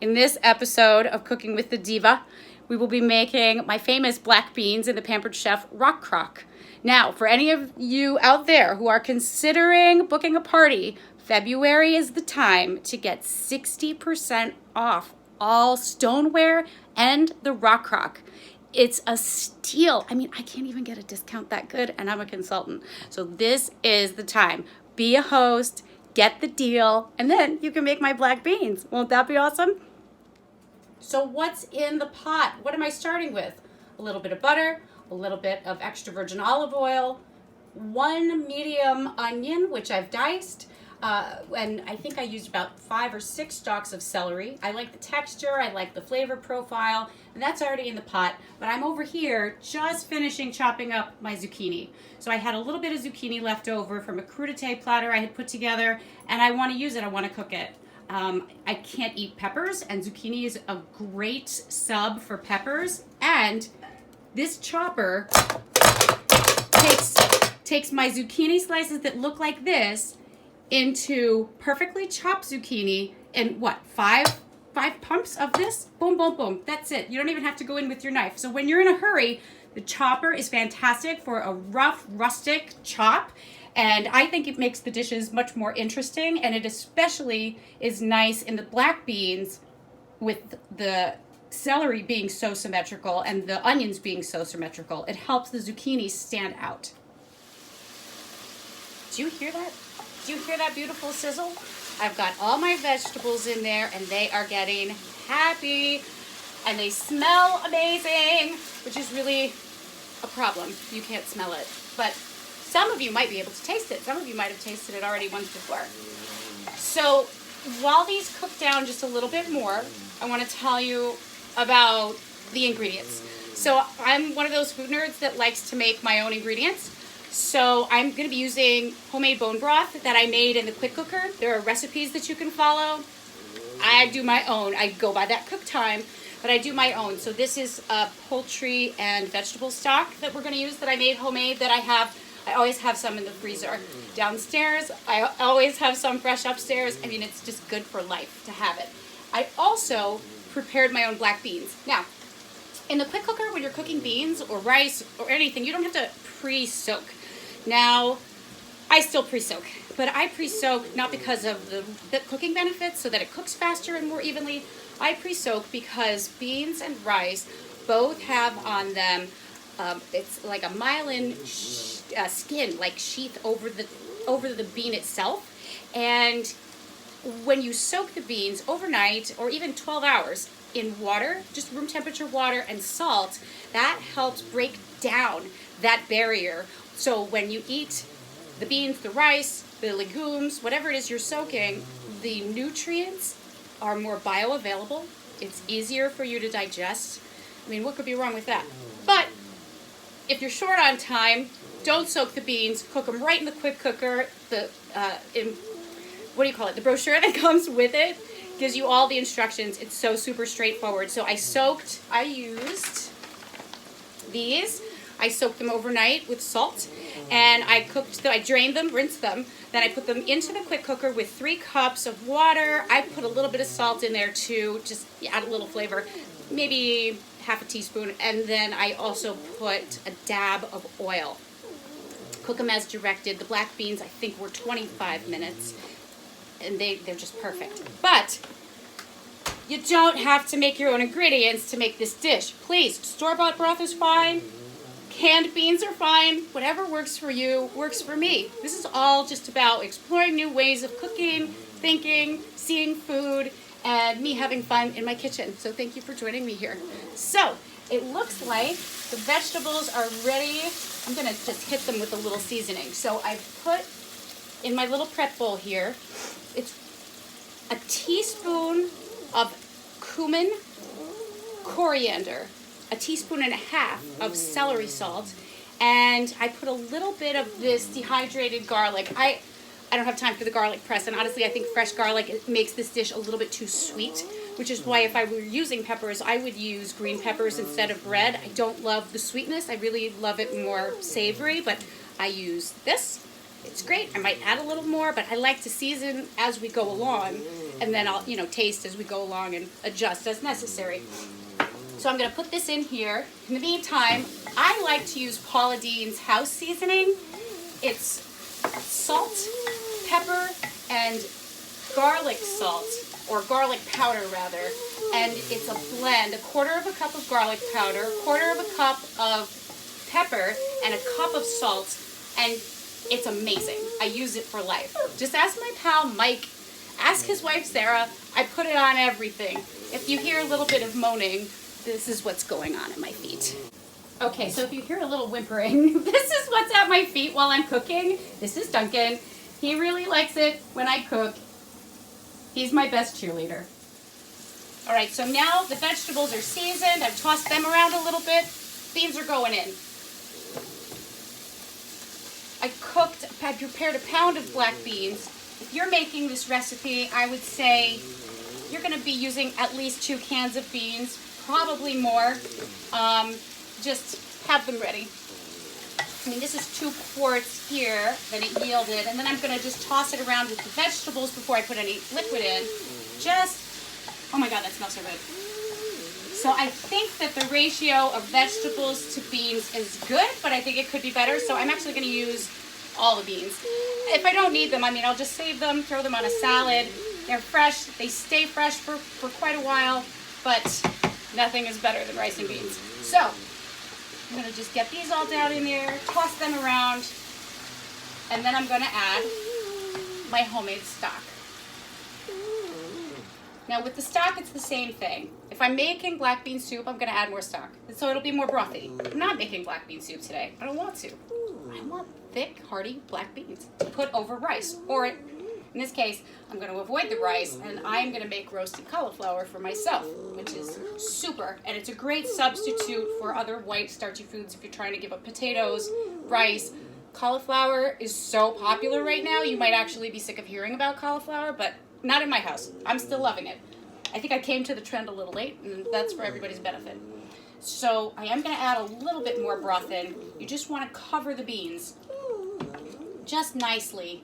In this episode of Cooking with the Diva, we will be making my famous black beans in the Pampered chef RockCrok. Now, for any of you out there who are considering booking a party, February is the time to get 60% off all stoneware and the RockCrok. It's a steal. I mean, I can't even get a discount that good, and I'm a consultant. So this is the time. Be a host, get the deal, and then you can make my black beans. Won't that be awesome? So what's in the pot? What am I starting with? A little bit of butter, a little bit of extra virgin olive oil, 1 medium onion, which I've diced, and I think I used about 5 or 6 stalks of celery. I like the texture, I like the flavor profile, and that's already in the pot. But I'm over here just finishing chopping up my zucchini. So I had a little bit of zucchini left over from a crudité platter I had put together, and I want to use it, I want to cook it. I can't eat peppers, and zucchini is a great sub for peppers. And this chopper takes my zucchini slices that look like this into perfectly chopped zucchini and five pumps of this? Boom, boom, boom. That's it. You don't even have to go in with your knife. So when you're in a hurry, the chopper is fantastic for a rough, rustic chop. And I think it makes the dishes much more interesting, and it especially is nice in the black beans with the celery being so symmetrical and the onions being so symmetrical. It helps the zucchini stand out. Do you hear that? Do you hear that beautiful sizzle? I've got all my vegetables in there, and they are getting happy, and they smell amazing, which is really a problem. You can't smell it, but some of you might be able to taste it. Some of you might have tasted it already once before. So while these cook down just a little bit more, I want to tell you about the ingredients. So I'm one of those food nerds that likes to make my own ingredients. So I'm going to be using homemade bone broth that I made in the quick cooker. There are recipes that you can follow. I do my own. I go by that cook time, but I do my own. So this is a poultry and vegetable stock that we're going to use that I made homemade that I always have some in the freezer downstairs. I always have some fresh upstairs. I mean, it's just good for life to have it. I also prepared my own black beans. Now, in the quick cooker, when you're cooking beans or rice or anything, you don't have to pre-soak. Now, I still pre-soak, but I pre-soak not because of the cooking benefits so that it cooks faster and more evenly. I pre-soak because beans and rice both have on them it's like a myelin skin, like sheath over the bean itself. And when you soak the beans overnight or even 12 hours in water, just room temperature water and salt, that helps break down that barrier. So when you eat the beans, the rice, the legumes, whatever it is you're soaking, the nutrients are more bioavailable. It's easier for you to digest. I mean, what could be wrong with that? But if you're short on time, don't soak the beans. Cook them right in the quick cooker. The brochure that comes with it gives you all the instructions. It's so super straightforward. So I used these. I soaked them overnight with salt, and I drained them, rinsed them. Then I put them into the quick cooker with 3 cups of water. I put a little bit of salt in there too, just add a little flavor, maybe half a teaspoon, and then I also put a dab of oil. Cook them as directed. The black beans, I think, were 25 minutes, and they're just perfect. But you don't have to make your own ingredients to make this dish. Please, store-bought broth is fine. Canned beans are fine. Whatever works for you works for me. This is all just about exploring new ways of cooking, thinking, seeing food, and me having fun in my kitchen. So thank you for joining me here. So it looks like the vegetables are ready. I'm gonna just hit them with a little seasoning. So I've put in my little prep bowl here, it's a teaspoon of cumin, coriander, a teaspoon and a half of celery salt, and I put a little bit of this dehydrated garlic. I don't have time for the garlic press, and honestly I think fresh garlic makes this dish a little bit too sweet, which is why if I were using peppers, I would use green peppers instead of red. I don't love the sweetness. I really love it more savory, but I use this. It's great. I might add a little more, but I like to season as we go along. and then I'll, taste as we go along and adjust as necessary. So I'm going to put this in here. In the meantime, I like to use Paula Deen's house seasoning. It's salt, pepper, and garlic salt, or garlic powder rather, and it's a blend, 1/4 cup of garlic powder, 1/4 cup of pepper, and 1 cup of salt, and it's amazing. I use it for life. Just ask my pal Mike, ask his wife Sarah, I put it on everything. If you hear a little bit of moaning, this is what's going on at my feet. Okay, so if you hear a little whimpering, this is what's at my feet while I'm cooking. This is Duncan. He really likes it when I cook. He's my best cheerleader. All right, so now the vegetables are seasoned. I've tossed them around a little bit. Beans are going in. I prepared 1 pound of black beans. If you're making this recipe, I would say you're gonna be using at least 2 cans of beans, probably more. Just have them ready. I mean, this is 2 quarts here that it yielded, and then I'm gonna just toss it around with the vegetables before I put any liquid in. Oh my God, that smells so good. So I think that the ratio of vegetables to beans is good, but I think it could be better, so I'm actually gonna use all the beans. If I don't need them, I mean, I'll just save them, throw them on a salad. They're fresh, they stay fresh for quite a while, but nothing is better than rice and beans. So, I'm gonna just get these all down in there, toss them around, and then I'm gonna add my homemade stock. Now with the stock, it's the same thing. If I'm making black bean soup, I'm gonna add more stock. And so it'll be more brothy. I'm not making black bean soup today. I don't want to. I want thick, hearty black beans to put over rice. Or in this case, I'm gonna avoid the rice and I'm gonna make roasted cauliflower for myself, which is super. And it's a great substitute for other white starchy foods if you're trying to give up potatoes, rice. Cauliflower is so popular right now, you might actually be sick of hearing about cauliflower, but not in my house. I'm still loving it. I think I came to the trend a little late, and that's for everybody's benefit. So I am going to add a little bit more broth in. You just want to cover the beans just nicely,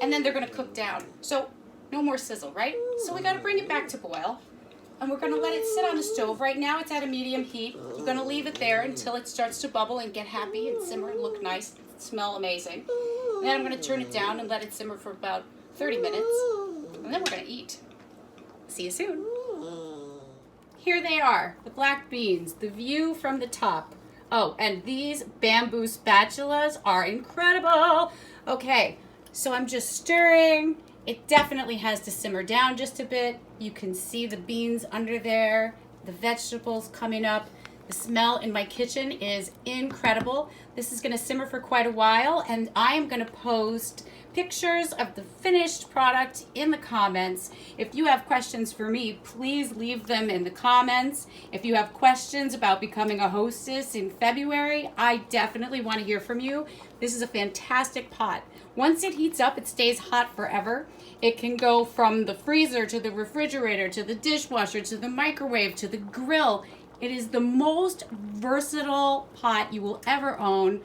and then they're going to cook down. So no more sizzle, right? So we got to bring it back to boil, and we're going to let it sit on the stove. Right now it's at a medium heat. You're going to leave it there until it starts to bubble and get happy and simmer and look nice, smell amazing. And then I'm going to turn it down and let it simmer for about 30 minutes. And then we're going to eat. See you soon. Here they are, the black beans, the view from the top. Oh, and these bamboo spatulas are incredible. Okay, so I'm just stirring. It definitely has to simmer down just a bit. You can see the beans under there, the vegetables coming up. The smell in my kitchen is incredible. This is going to simmer for quite a while, and I am going to post pictures of the finished product in the comments. If you have questions for me, please leave them in the comments. If you have questions about becoming a hostess in February, I definitely want to hear from you. This is a fantastic pot. Once it heats up, it stays hot forever. It can go from the freezer to the refrigerator to the dishwasher to the microwave to the grill. It is the most versatile pot you will ever own.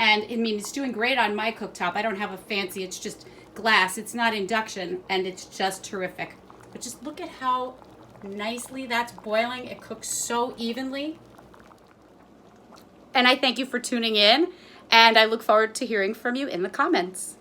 And I mean, it's doing great on my cooktop. I don't have a fancy, it's just glass. It's not induction, and it's just terrific. But just look at how nicely that's boiling. It cooks so evenly. And I thank you for tuning in, and I look forward to hearing from you in the comments.